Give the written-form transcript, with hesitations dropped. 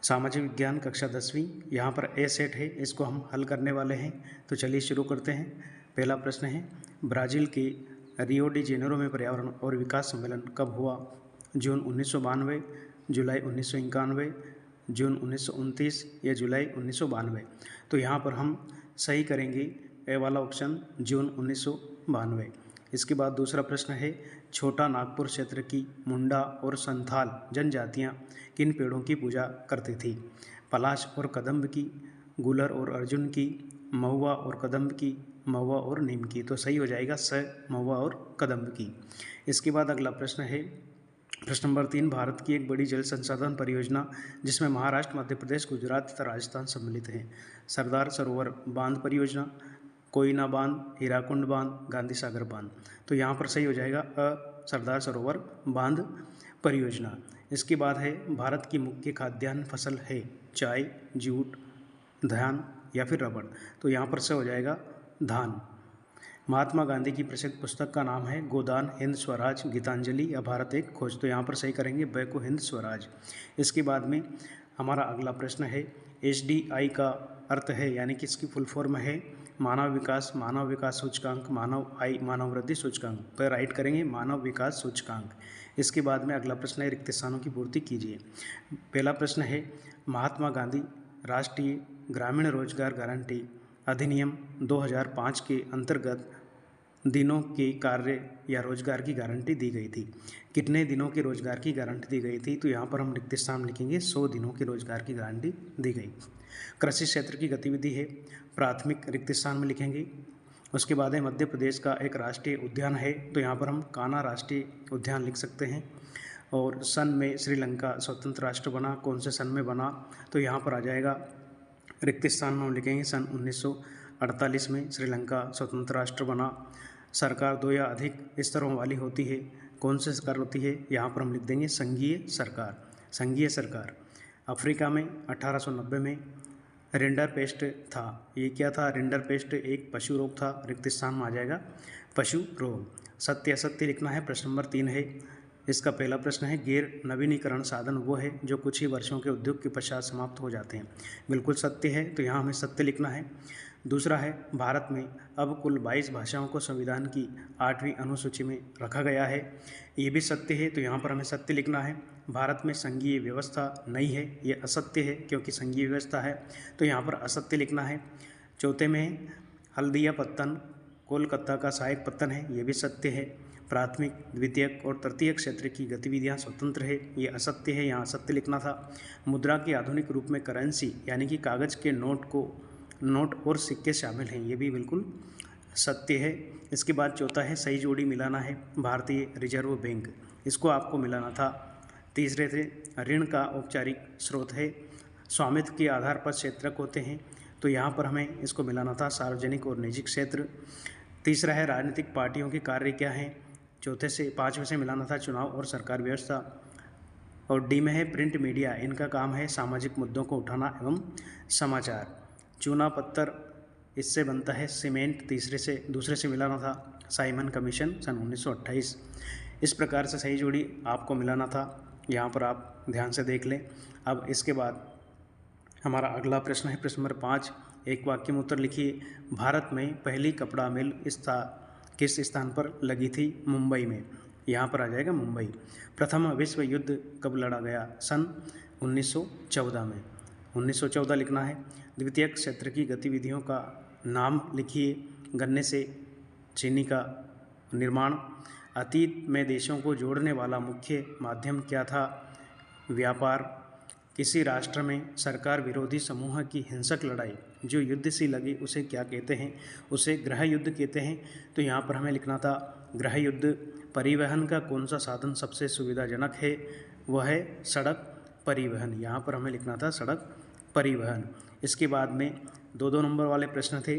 सामाजिक विज्ञान कक्षा 10वीं, यहाँ पर ए सेट है, इसको हम हल करने वाले हैं। तो चलिए शुरू करते हैं। पहला प्रश्न है, ब्राज़ील के रियो डी जेनेरो में पर्यावरण और विकास सम्मेलन कब हुआ? जून 1992, जुलाई 1991, जून 1929 या जुलाई 1992। तो यहाँ पर हम सही करेंगे ए वाला ऑप्शन, जून 1992। इसके बाद दूसरा प्रश्न है, छोटा नागपुर क्षेत्र की मुंडा और संथाल जनजातियाँ किन पेड़ों की पूजा करती थी? पलाश और कदम्ब की, गुलर और अर्जुन की, महुआ और कदम्ब की, महुआ और नीम की। तो सही हो जाएगा स, महुआ और कदम्ब की। इसके बाद अगला प्रश्न है, प्रश्न नंबर 3, भारत की एक बड़ी जल संसाधन परियोजना जिसमें महाराष्ट्र, मध्य प्रदेश, गुजरात तथा राजस्थान सम्मिलित हैं। सरदार सरोवर बांध परियोजना, कोयना बांध, हीराकुंड बांध, गांधी सागर बांध। तो यहाँ पर सही हो जाएगा अ, सरदार सरोवर बांध परियोजना। इसके बाद है, भारत की मुख्य खाद्यान्न फसल है चाय, जूट, धान या फिर रबड़। तो यहाँ पर से हो जाएगा धान। महात्मा गांधी की प्रसिद्ध पुस्तक का नाम है गोदान, हिंद स्वराज, गीतांजलि या भारत एक खोज। तो यहाँ पर सही करेंगे ब को, हिंद स्वराज। इसके बाद में हमारा अगला प्रश्न है, HDI का अर्थ है, यानी कि इसकी फुल फॉर्म है मानव विकास सूचकांक, मानव वृद्धि सूचकांक। पर राइट करेंगे मानव विकास सूचकांक। इसके बाद में अगला प्रश्न है, रिक्त स्थानों की पूर्ति कीजिए। पहला प्रश्न है, महात्मा गांधी राष्ट्रीय ग्रामीण रोजगार गारंटी अधिनियम 2005 के अंतर्गत दिनों के कार्य या रोजगार की गारंटी दी गई थी। कितने दिनों के रोजगार की गारंटी दी गई थी? तो यहाँ पर हम रिक्त स्थान लिखेंगे 100 दिनों के रोजगार की गारंटी दी गई। कृषि क्षेत्र की गतिविधि है, प्राथमिक रिक्त स्थान में लिखेंगे। उसके बाद है, मध्य प्रदेश का एक राष्ट्रीय उद्यान है, तो यहाँ पर हम कान्हा राष्ट्रीय उद्यान लिख सकते हैं। और सन में श्रीलंका स्वतंत्र राष्ट्र बना, कौन से सन में बना? तो यहाँ पर आ जाएगा रिक्त स्थान में हम लिखेंगे सन 1948 में श्रीलंका स्वतंत्र राष्ट्र बना। सरकार 2 या अधिक स्तरों वाली होती है, कौन सी सरकार होती है? यहाँ पर हम लिख देंगे संघीय सरकार, संघीय सरकार। अफ्रीका में 1890 में रिंडर पेस्ट था। ये क्या था? रिंडर पेस्ट एक पशु रोग था, रिक्त स्थान में आ जाएगा पशु रोग। सत्य असत्य लिखना है। प्रश्न नंबर 3 है, इसका पहला प्रश्न है, गैर नवीनीकरण साधन वो है जो कुछ ही वर्षों के उद्योग के पश्चात समाप्त हो जाते हैं। बिल्कुल सत्य है, तो यहाँ हमें सत्य लिखना है। दूसरा है, भारत में अब कुल 22 भाषाओं को संविधान की 8वीं अनुसूची में रखा गया है। ये भी सत्य है, तो यहाँ पर हमें सत्य लिखना है। भारत में संघीय व्यवस्था नहीं है, ये असत्य है, क्योंकि संघीय व्यवस्था है, तो यहाँ पर असत्य लिखना है। चौथे में, हल्दिया पत्तन कोलकाता का सहायक पत्तन है, ये भी सत्य है। प्राथमिक, द्वितीयक और तृतीयक क्षेत्र की गतिविधियां स्वतंत्र है, ये असत्य है, यहाँ सत्य लिखना था। मुद्रा के आधुनिक रूप में करेंसी यानी कि कागज़ के नोट और सिक्के शामिल हैं, ये भी बिल्कुल सत्य है। इसके बाद चौथा है, सही जोड़ी मिलाना है, भारतीय रिजर्व बैंक, इसको आपको मिलाना था। तीसरे थे, ऋण का औपचारिक स्रोत है, स्वामित्व के आधार पर क्षेत्रक होते हैं, तो यहाँ पर हमें इसको मिलाना था, सार्वजनिक और निजी क्षेत्र। तीसरा है, राजनीतिक पार्टियों के कार्य क्या हैं, चौथे से 5वें से मिलाना था, चुनाव और सरकार व्यवस्था। और डी में है, प्रिंट मीडिया, इनका काम है सामाजिक मुद्दों को उठाना एवं समाचार। चूना पत्थर, इससे बनता है सीमेंट, दूसरे से मिलाना था, साइमन कमीशन सन 1928। इस प्रकार से सही जोड़ी आपको मिलाना था, यहाँ पर आप ध्यान से देख लें। अब इसके बाद हमारा अगला प्रश्न है, प्रश्न नंबर 5, एक वाक्य में उत्तर लिखिए। भारत में पहली कपड़ा मिल किस स्थान पर लगी थी? मुंबई में, यहाँ पर आ जाएगा मुंबई। प्रथम विश्व युद्ध कब लड़ा गया? सन 1914 में, 1914 लिखना है। द्वितीयक क्षेत्र की गतिविधियों का नाम लिखिए। गन्ने से चीनी का निर्माण। अतीत में देशों को जोड़ने वाला मुख्य माध्यम क्या था? व्यापार। किसी राष्ट्र में सरकार विरोधी समूह की हिंसक लड़ाई जो युद्ध से लगी उसे क्या कहते हैं? उसे गृह युद्ध कहते हैं, तो यहाँ पर हमें लिखना था गृह युद्ध। परिवहन का कौन सा साधन सबसे सुविधाजनक है? वह है सड़क परिवहन, यहाँ पर हमें लिखना था सड़क परिवहन। इसके बाद में 2-2 नंबर वाले प्रश्न थे।